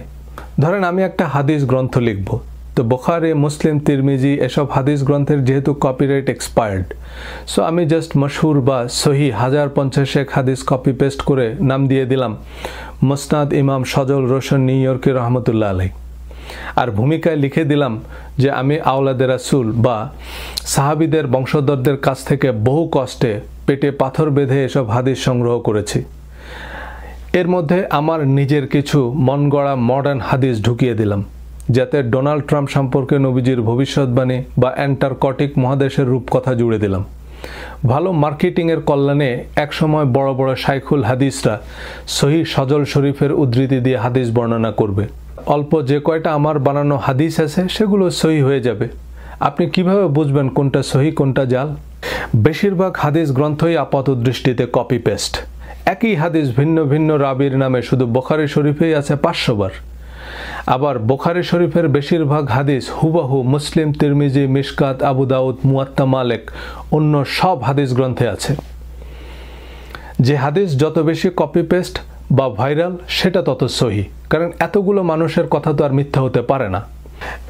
ধরেন আমি একটা হাদিস গ্রন্থ লিখব, তো বুখারী, মুসলিম, তিরমিজি এসব হাদিস গ্রন্থের যেহেতু কপিরাইট এক্সপায়ার্ড, সো আমি জাস্ট মশহুর বা সহি 1050 হাদিস কপি পেস্ট করে নাম দিয়ে দিলাম মুসনাদ ইমাম সজল রোশন নিউ ইয়র্কি রহমতুল্লাহ আলাইহি। আর ভূমিকায় লিখে দিলাম যে আমি আওলাদে রাসূল বা সাহাবীদের বংশধরদের কাছ থেকে বহু কষ্টে পেটে পাথর বেঁধে এসব হাদিস সংগ্রহ করেছি। এর মধ্যে আমার নিজের কিছু মন গড়া মডার্ন হাদিস ঢুকিয়ে দিলাম, যাতে ডোনাল্ড ট্রাম্প সম্পর্কে নবীজির ভবিষ্যৎবাণী বা অ্যান্টার্কটিক মহাদেশের রূপকথা জুড়ে দিলাম। ভালো মার্কেটিংয়ের কল্যাণে একসময় বড় বড় শাইখুল হাদিসরা সহিহ সজল শরীফের উদ্ধৃতি দিয়ে হাদিস বর্ণনা করবে। অল্প যে কয়টা আমার বানানো হাদিস আছে সেগুলো সহি হয়ে যাবে। আপনি কিভাবে বুঝবেন কোনটা সহি কোনটা জাল? বেশিরভাগ হাদিস গ্রন্থই আপাত দৃষ্টিতে কপি পেস্ট। একই হাদিস ভিন্ন ভিন্ন রাবির নামে শুধু বুখারী শরীফেই আছে 500 বার। আবার বুখারী শরীফের বেশিরভাগ হাদিস হুবহু মুসলিম, তিরমিজি, মিশকাত, আবু দাউদ, মুয়াত্তা মালিক অন্য সব হাদিস গ্রন্থে আছে। যে হাদিস যত বেশি কপি পেস্ট বা ভাইরাল সেটা তত সহি, কারণ এতগুলো মানুষের কথা তো আর মিথ্যা হতে পারে না।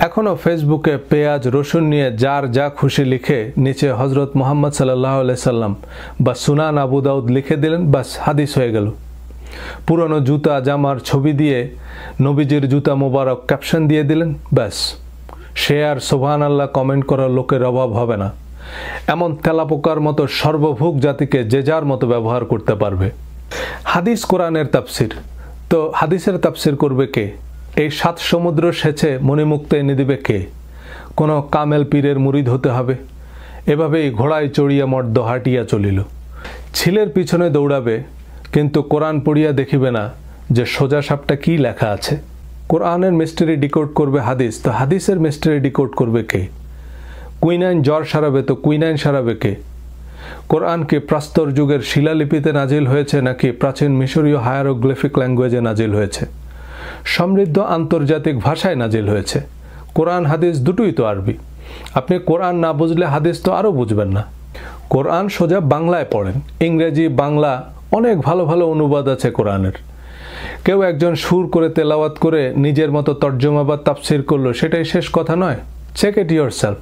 এখনও ফেসবুকে পেঁয়াজ রসুন নিয়ে যার যা খুশি লিখে নিচে হজরত মুহাম্মদ সাল্লাল্লাহু আলাইহি সাল্লাম বা সুনান আবু দাউদ লিখে দিলেন, বাস হাদিস হয়ে গেল। পুরনো জুতা জামার ছবি দিয়ে নবীজির জুতা মোবারক ক্যাপশন দিয়ে দিলেন, ব্যাস সে আর সুবহানাল্লাহ কমেন্ট করার লোকের অভাব হবে না। এমন তেলাপোকার মতো সর্বভুক জাতিকে যে যার মতো ব্যবহার করতে পারবে। হাদিস কোরআনের তাফসির, তো হাদিসের তাফসির করবে কে? এই 7 সমুদ্র সেচে মণিমুক্ত এনে দিবে কে? কোনো কামেল পীরের মুরিদ হতে হবে? এভাবেই ঘোড়ায় চড়িয়া মর্দ হাঁটিয়া চলিল। ছিলের পিছনে দৌড়াবে, কিন্তু কোরআন পড়িয়া দেখিবে না যে সোজা সাপটা কি লেখা আছে। কোরআনের মিস্টারি ডিকোড করবে হাদিস, তো হাদিসের মিস্টারি ডিকোড করবে কে? কুইনাইন জ্বর সারাবে, তো কুইনাইন সারাবে কে? কোরআন কি প্রস্তর যুগের শিলালিপিতে নাজিল হয়েছে নাকি প্রাচীন মিশরীয় হায়ারোগ্লিফিক ল্যাঙ্গুয়েজে নাজিল হয়েছে? সমৃদ্ধ আন্তর্জাতিক ভাষায় নাজিল হয়েছে। কোরআন হাদিস দুটোই তো আরবি। আপনি কোরআন না বুঝলে হাদিস তো আরও বুঝবেন না। কোরআন সোজা বাংলায় পড়েন, ইংরেজি, বাংলা অনেক ভালো ভালো অনুবাদ আছে কোরআনের। কেউ একজন সুর করে তেলাওয়াত করে নিজের মতো তর্জমা বা তাফসির করলো, সেটাই শেষ কথা নয়। Check it yourself.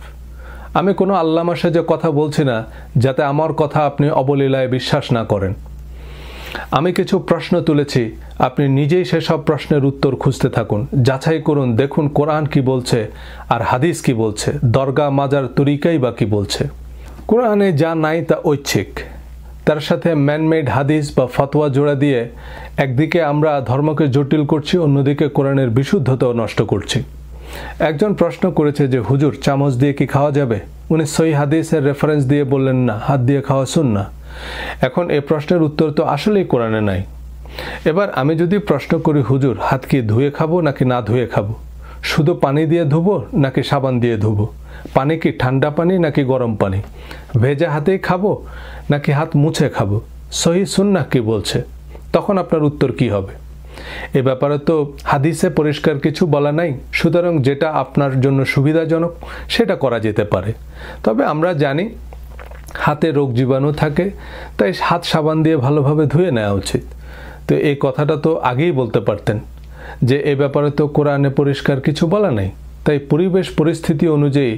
আমি কোনো আল্লামা সেজে কথা বলছি না যাতে আমার কথা আপনি অবলীলায় বিশ্বাস না করেন। আমি কিছু প্রশ্ন তুলেছি, আপনি নিজেই সেসব প্রশ্নের উত্তর খুঁজতে থাকুন, যাচাই করুন, দেখুন কোরআন কি বলছে আর হাদিস কি বলছে, দরগা মাজার তরিকাই বা কি বলছে। কোরআনে যা নাই তা ঐচ্ছিক, তার সাথে ম্যানমেড হাদিস বা ফতোয়া জোড়া দিয়ে একদিকে আমরা ধর্মকে জটিল করছি, অন্যদিকে কোরআনের বিশুদ্ধতাও নষ্ট করছি। একজন প্রশ্ন করেছে যে হুজুর চামচ দিয়ে কি খাওয়া যাবে? উনি সহিহ হাদিসের রেফারেন্স দিয়ে বললেন না, হাত দিয়ে খাওয়া সুন্নাহ। এখন এই প্রশ্নের উত্তর তো আসলেই কোরআনে নাই। এবার আমি যদি প্রশ্ন করি হুজুর হাত কি ধুয়ে খাবো নাকি না ধুয়ে খাবো? শুধু পানি দিয়ে ধুবো নাকি সাবান দিয়ে ধুবো? পানি কি ঠান্ডা পানি নাকি গরম পানি? ভেজা হাতেই খাবো নাকি হাত মুছে খাবো? সহিহ সুন্নাহ কি বলছে? তখন আপনার উত্তর কি হবে? এ ব্যাপারে তো হাদিসে পরিষ্কার কিছু বলা নাই, সুতরাং যেটা আপনার জন্য সুবিধাজনক সেটা করা যেতে পারে। তবে আমরা জানি হাতে রোগ জীবাণু থাকে, তাই হাত সাবান দিয়ে ভালোভাবে ধুয়ে নেওয়া উচিত। তো এই কথাটা তো আগেই বলতে পারতেন যে এ ব্যাপারে তো কোরআনে পরিষ্কার কিছু বলা নাই। তাই পরিবেশ পরিস্থিতি অনুযায়ী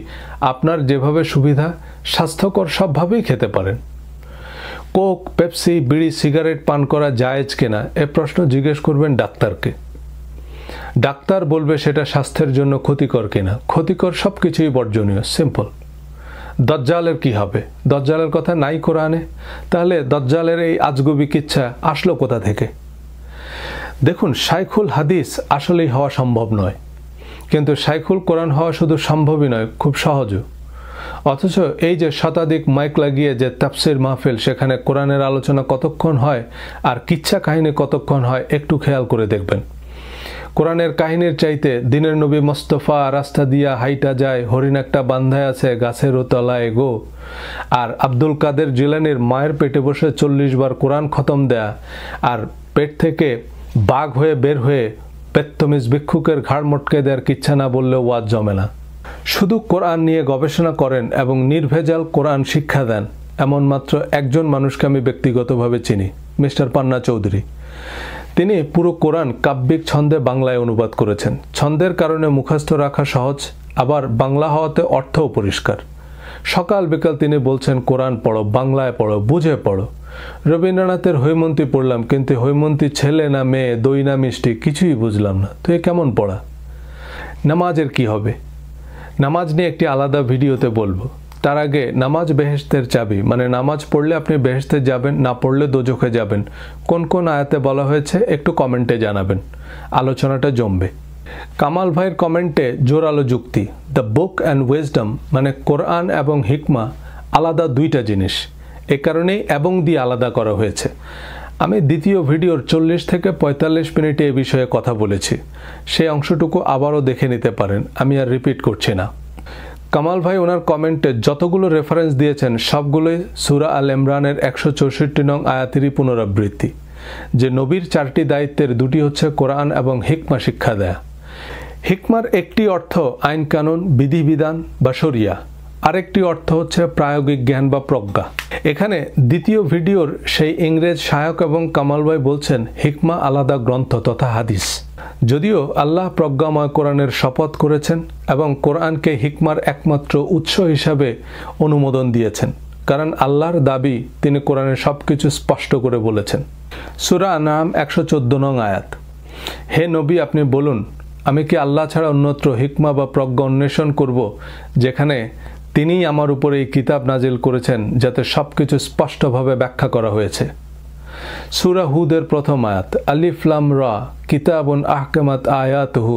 আপনার যেভাবে সুবিধা স্বাস্থ্যকর সবভাবেই খেতে পারেন। কোক, পেপসি, বিড়ি, সিগারেট পান করা জায়েজ কিনা এ প্রশ্ন জিজ্ঞেস করবেন ডাক্তারকে। ডাক্তার বলবে সেটা স্বাস্থ্যের জন্য ক্ষতিকর কিনা। ক্ষতিকর সব কিছুই বর্জনীয়, সিম্পল। দজ্জালের কি হবে? দজ্জালের কথা নাই কোরআনে, তাহলে দজ্জালের এই আজগুবি কিচ্ছা আসলো কোথা থেকে? দেখুন, শাইখুল হাদিস আসলেই হওয়া সম্ভব নয়, কিন্তু শাইখুল কোরআন হওয়া শুধু সম্ভবই নয়, খুব সহজও। অথচ এই যে শতাধিক মাইক লাগিয়ে যে তাফসির মাহফিল, সেখানে কোরআনের আলোচনা কতক্ষণ হয় আর কিচ্ছা কাহিনী কতক্ষণ হয় একটু খেয়াল করে দেখবেন। কোরআনের কাহিনীর চাইতে দিনের নবী মোস্তফা রাস্তা দিয়া হাইটা যায়, হরিণ একটা বান্ধায় আছে গাছের তলায় গো, আর আব্দুল কাদের জিলানির মায়ের পেটে বসে 40 বার কোরআন খতম দেয়া, আর পেট থেকে বাঘ হয়ে বের হয়ে পেত্তমিজ ভিক্ষুকের ঘাড় মটকে দেওয়ার কিচ্ছা না বললেও ওয়াজ জমে না। শুধু কোরআন নিয়ে গবেষণা করেন এবং নির্ভেজাল কোরআন শিক্ষা দেন এমন মাত্র একজন মানুষকে আমি ব্যক্তিগতভাবে চিনি, মিস্টার পান্না চৌধুরী। তিনি পুরো কোরআন কাব্যিক ছন্দে বাংলায় অনুবাদ করেছেন। ছন্দের কারণে মুখস্থ রাখা সহজ, আবার বাংলা হওয়াতে অর্থও পরিষ্কার। সকাল বিকাল তিনি বলছেন কোরআন পড়ো, বাংলায় পড়ো, বুঝে পড়ো। রবীন্দ্রনাথের হৈমন্তী পড়লাম, কিন্তু হৈমন্তী ছেলে না মেয়ে, দই না মিষ্টি, কিছুই বুঝলাম না। তো এ কেমন পড়া? নামাজের কি হবে? নামাজ নিয়ে একটি আলাদা ভিডিওতে বলবো। তার আগে নামাজ বেহেশতের চাবি, মানে নামাজ পড়লে আপনি বেহেশতে যাবেন, না পড়লে দোজখে যাবেন, কোন কোন আয়াতে বলা হয়েছে একটু কমেন্টে জানাবেন, আলোচনাটা জমবে। কামাল ভাইয়ের কমেন্টে জোরালো যুক্তি, দ্য বুক অ্যান্ড উইজডম মানে কোরআন এবং হিকমা আলাদা দুইটা জিনিস, এ কারণেই এবং দিয়ে আলাদা করা হয়েছে। আমি দ্বিতীয় ভিডিওর 40 থেকে 45 মিনিটে এ বিষয়ে কথা বলেছি, সেই অংশটুকু আবারও দেখে নিতে পারেন, আমি আর রিপিট করছি না। কামাল ভাই ওনার কমেন্টে যতগুলো রেফারেন্স দিয়েছেন সবগুলোই সূরা আল ইমরানের 164 নং আয়াতেরই পুনরাবৃত্তি, যে নবীর 4টি দায়িত্বের 2টি হচ্ছে কোরআন এবং হিকমা শিক্ষা দেয়া। হিকমার একটি অর্থ আইন কানুন, বিধিবিধান বা শরিয়া, আরেকটি অর্থ হচ্ছে প্রায়োগিক জ্ঞান বা প্রজ্ঞা। এখানে দ্বিতীয় ভিডিওর সেই ইংরেজ সহায়ক এবং কামাল ভাই বলছেন হিকমা আলাদা গ্রন্থ তথা হাদিস। যদিও আল্লাহ প্রজ্ঞাময় কোরআনের শপথ করেছেন এবং কোরআনকে হিকমার একমাত্র উৎস হিসাবে অনুমোদন দিয়েছেন, কারণ আল্লাহর দাবি তিনি কোরআনের সবকিছু স্পষ্ট করে বলেছেন। সূরা আনআম 114 নং আয়াত, হে নবী আপনি বলুন, আমি কি আল্লাহ ছাড়া অন্যত্র হিকমা বা প্রজ্ঞা অন্বেষণ করব, যেখানে তিনিই আমার উপরে এই কিতাব নাজিল করেছেন যাতে সবকিছু স্পষ্টভাবে ব্যাখ্যা করা হয়েছে। সূরা হুদের প্রথম আয়াত, আলিফ লাম রা কিতাবুন আহকামাত আয়াতুহু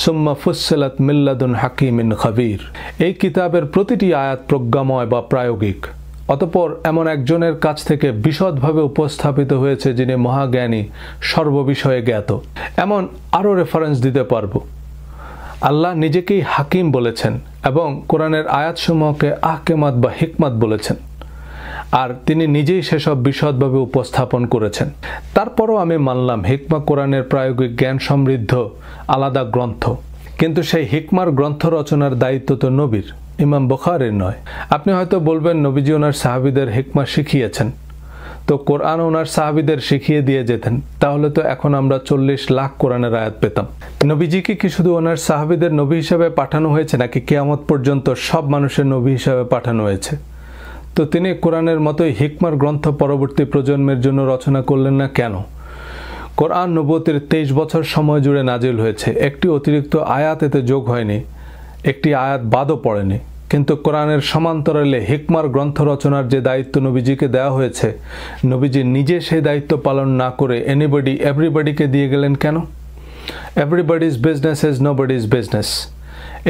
সুম্মা ফুসসিলাত মিন লাদুন হাকিমিন খাবীর। এই কিতাবের প্রতিটি আয়াত প্রজ্ঞাময় বা প্রায়োগিক, অতঃপর এমন একজনের কাছ থেকে বিশদভাবে উপস্থাপিত হয়েছে যিনি মহাজ্ঞানী, সর্ববিষয়ে জ্ঞাত। এমন আরও রেফারেন্স দিতে পারব। আল্লাহ নিজেকেই হাকিম বলেছেন এবং কোরআনের আয়াতসমূহকে আহকামাত বা হিকমাত বলেছেন, আর তিনি নিজেই সেসব বিশদভাবে উপস্থাপন করেছেন। তারপরও আমি মানলাম হিকমা কোরআনের প্রায়োগিক জ্ঞান সমৃদ্ধ আলাদা গ্রন্থ, কিন্তু সেই হিকমার গ্রন্থ রচনার দায়িত্ব তো নবীর, ইমাম বুখারীর নয়। আপনি হয়তো বলবেন নবীজি ওনার সাহাবীদের হিকমা শিখিয়েছেন, তো কোরআন ওনার সাহাবীদের শিখিয়ে দিয়ে যেতেন, তাহলে তো এখন আমরা 40 লাখ কোরআনের আয়াত পেতাম। নবীজিকে কি শুধু ওনার সাহাবীদের নবী হিসাবে পাঠানো হয়েছে, নাকি কিয়ামত পর্যন্ত সব মানুষের নবী হিসাবে পাঠানো হয়েছে? তো তিনি কোরআনের মতোই হিকমার গ্রন্থ পরবর্তী প্রজন্মের জন্য রচনা করলেন না কেন? কোরআন নবুয়তের 23 বছর সময় জুড়ে নাজিল হয়েছে, একটি অতিরিক্ত আয়াত এতে যোগ হয়নি, একটি আয়াত বাদও পড়েনি, কিন্তু কোরআনের সমান্তরালে হিকমার গ্রন্থ রচনার যে দায়িত্ব নবীজিকে দেওয়া হয়েছে, নবীজি নিজে সেই দায়িত্ব পালন না করে এনিবডি এভরিবডিকে দিয়ে গেলেন কেন? Everybody's business is nobody's business.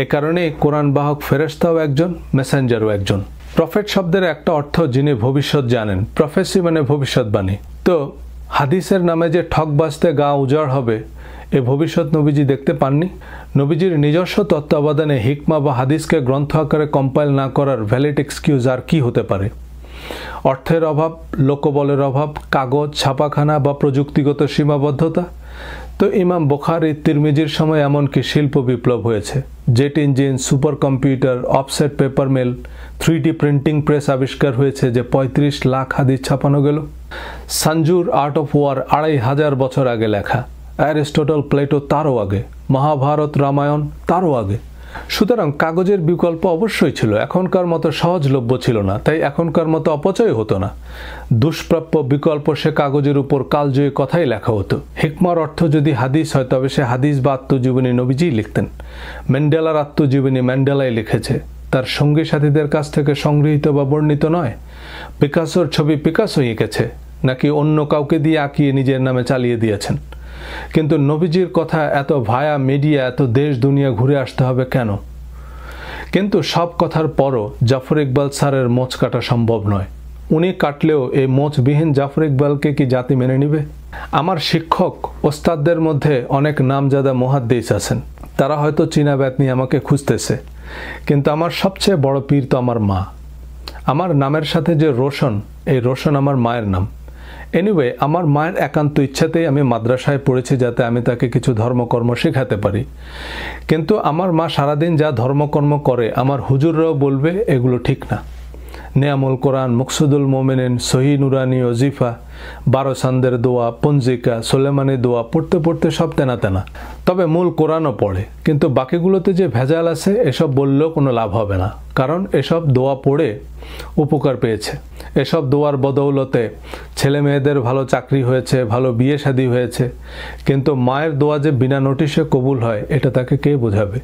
এ কারণে কোরআন বাহক ফেরেশতাও একজন, মেসেঞ্জারও একজন। প্রফেট শব্দের একটা অর্থ যিনি ভবিষ্যৎ জানেন, প্রফেসি মানে ভবিষ্যৎবাণী। তো হাদিসের নামে যে ঠক বাজতে গা উজাড় হবে, এ ভবিষ্যৎ নবীজি দেখতে পাননি? নবীজির নিজস্ব তত্ত্বাবধানে হিকমা বা হাদিসকে গ্রন্থ আকারে কম্পাইল না করার ভ্যালিড এক্সকিউজ আর কি হতে পারে? অর্থের অভাব, লোকবলের অভাব, কাগজ, ছাপাখানা বা প্রযুক্তিগত সীমাবদ্ধতা? তো ইমাম বুখারী, তিরমিজির সময় এমনকি শিল্প বিপ্লব হয়েছে। Jet engine, super computer, offset paper mill, 3D printing press আবিষ্কার হয়েছে, যে 35 লাখ হাদিস ছাপানো গেল। সানজুর আর্ট অফ ওয়ার 2500 বছর আগে লেখা, অ্যারিস্টটল, প্লেটো তারও আগে, মহাভারত, রামায়ণ তারও আগে। সুতরাং কাগজের বিকল্প অবশ্যই ছিল, এখনকার মতো সহজলভ্য ছিল না, তাই এখনকার মতো অপচয় হতো না। দুষ্প্রাপ্য বিকল্প সে কাগজের উপর কালজয়ী কথাই লেখা হতো। হিকমার অর্থ যদি হাদিস হয়, তবে সে হাদিস বা আত্মজীবনী নবীজিই লিখতেন। ম্যান্ডেলার আত্মজীবনী ম্যান্ডেলাই লিখেছে, তার সঙ্গী সাথীদের কাছ থেকে সংগৃহীত বা বর্ণিত নয়। পিকাসোর ছবি পিকাসো এঁকেছে, নাকি অন্য কাউকে দিয়ে আঁকিয়ে নিজের নামে চালিয়ে দিয়েছেন? কিন্তু নবীজির কথা এত ভায়া মিডিয়া, এত দেশ দুনিয়া ঘুরে আসতে হবে কেন? কিন্তু সব কথার পরও জাফর ইকবাল স্যারের মোচ কাটা সম্ভব নয়। উনি কাটলেও এই মোচবিহীন জাফর ইকবালকে কি জাতি মেনে নিবে? আমার শিক্ষক ওস্তাদদের মধ্যে অনেক নামজাদা মুহাদ্দিস আছেন, তারা হয়তো চীনা ব্যাত নিয়ে আমাকে খুঁজতেছে, কিন্তু আমার সবচেয়ে বড় পীর তো আমার মা। আমার নামের সাথে যে রোশন, এই রোশন আমার মায়ের নাম। এনিওয়ে, আমার মায়ের একান্ত ইচ্ছাতেই আমি মাদ্রাসায় পড়েছি, যাতে আমি তাকে কিছু ধর্মকর্ম শেখাতে পারি। কিন্তু আমার মা সারাদিন যা ধর্মকর্ম করে, আমার হুজুররাও বলবে এগুলো ঠিক না। নেয়ামুল কোরআন, মুকসুদুল মোমেনিন, সহি নুরানি, ওজিফা, 12 সান্দের দোয়া, পঞ্জিকা, সোলেমানি দোয়া পড়তে পড়তে সব তেনা তেনা। তবে মূল কোরআনও পড়ে, কিন্তু বাকিগুলোতে যে ভেজাল আছে এসব বললেও কোনো লাভ হবে না, কারণ এসব দোয়া পড়ে উপকার পেয়েছে। এসব দোয়ার বদৌলতে ছেলে মেয়েদের ভালো চাকরি হয়েছে, ভালো বিয়ে শাদী হয়েছে, কিন্তু মায়ের দোয়া যে বিনা নোটিশে কবুল হয়, এটা তাকে কে বোঝাবে?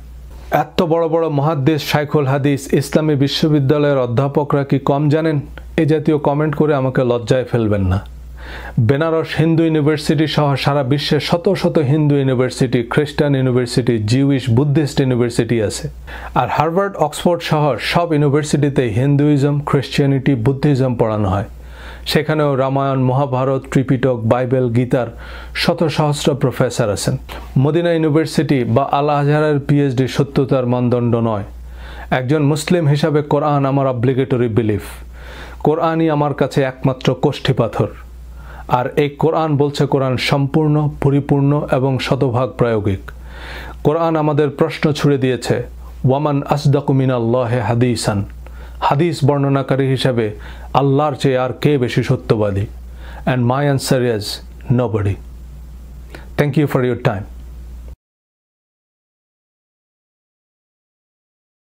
এত বড় বড় মুহাদ্দিস, শাইখুল হাদিস, ইসলামী বিশ্ববিদ্যালয়ের অধ্যাপকরা কি কম জানেন? এই জাতীয় কমেন্ট করে আমাকে লজ্জায় ফেলবেন না। বেনারস হিন্দু ইউনিভার্সিটি সহ সারা বিশ্বে শত শত হিন্দু ইউনিভার্সিটি, খ্রিস্টান ইউনিভার্সিটি, জিউইশ, বুদ্ধিস্ট ইউনিভার্সিটি আছে। আর হার্ভার্ড, অক্সফোর্ড সহ সব ইউনিভার্সিটিতে হিন্দুইজম, খ্রিস্টিয়ানিটি, বুদ্ধিজম পড়ানো হয়। সেখানেও রামায়ণ, মহাভারত, ত্রিপিটক, বাইবেল, গীতার শত সহস্র প্রফেসর আছেন। মদিনা ইউনিভার্সিটি বা আল আজহারের পিএইচডি সত্যতার মানদণ্ড নয়। একজন মুসলিম হিসাবে কোরআন আমার অব্লিগেটরি বিলিফ। কোরআনই আমার কাছে একমাত্র কোষ্ঠী পাথর। আর এই কোরআন বলছে কোরআন সম্পূর্ণ, পরিপূর্ণ এবং শতভাগ প্রায়োগিক। কোরআন আমাদের প্রশ্ন ছুড়ে দিয়েছে, ওয়ামান আসদাকু মিনাল্লাহি হাদিসান, হাদিস বর্ণনাকারী হিসাবে আল্লাহর চেয়ে আর কে বেশি সত্যবাদী? And my answer is nobody. Thank you for your time.